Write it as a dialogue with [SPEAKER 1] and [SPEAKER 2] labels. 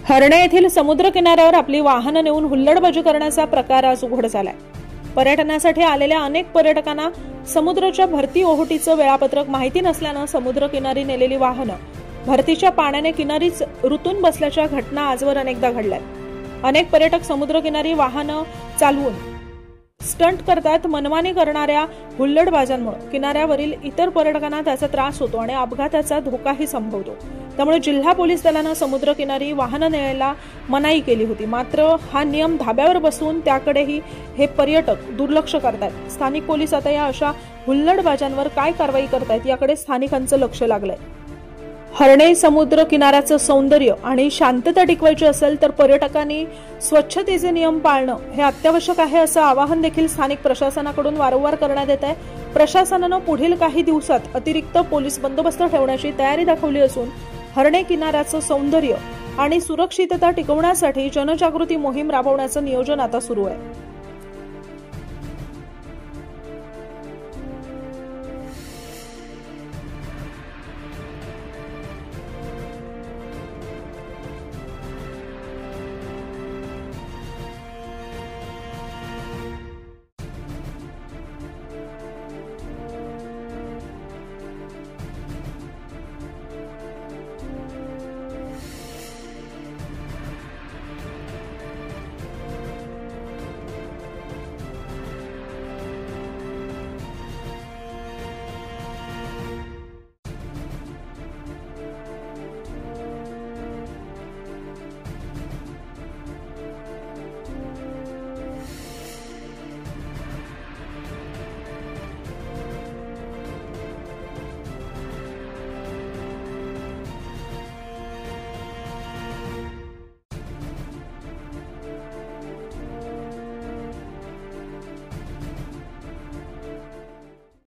[SPEAKER 1] हर्णे येथील समुद्र किनाऱ्यावर आपली वाहनं नेऊन हुल्लडबाजी करण्याचा प्रकार आज उघड झालाय। पर्यटनासाठी आलेल्या अनेक पर्यटकांना समुद्राच्या भरती ओहोटीचं वेळापत्रक माहिती नसल्यानं समुद्र किनारी नेलेली वाहनं भरतीच्या पाण्याने किनारीच रुतून बसल्याच्या घटना आजवर अनेकदा घडल्यात। अनेक पर्यटक समुद्र किनारी वाहनं चालवून स्टंट करतात। मनमानी करणाऱ्या हुल्लडबाजांमुळे किनाऱ्यावरील इतर पर्यटकांना त्याचा त्रास होतो आणि अपघाताचा धोकाही संभवतो। त्यामुळे जिल्हा पोलीस दलानं समुद्र किनारी वाहनं नेण्याला मनाई केली होती। मात्र हा नियम धाब्यावर बसून त्याकडेही हे पर्यटक दुर्लक्ष करतात। स्थानिक पोलीस आता या अशा हुल्लडबाजांवर काय कारवाई करतायत याकडे स्थानिकांचं लक्ष लागलंय। हर्णे समुद्र किनाऱ्याचं सौंदर्य आणि शांतता टिकवायची असेल तर पर्यटकांनी स्वच्छतेचे नियम पाळणं हे अत्यावश्यक आहे, असं आवाहन देखील स्थानिक प्रशासनाकडून वारंवार करण्यात येत आहे। प्रशासनानं पुढील काही दिवसात अतिरिक्त पोलीस बंदोबस्त ठेवण्याची तयारी दाखवली असून हर्णे किनाऱ्याचं सौंदर्य आणि सुरक्षितता टिकवण्यासाठी जनजागृती मोहीम राबवण्याचं नियोजन आता सुरू आहे।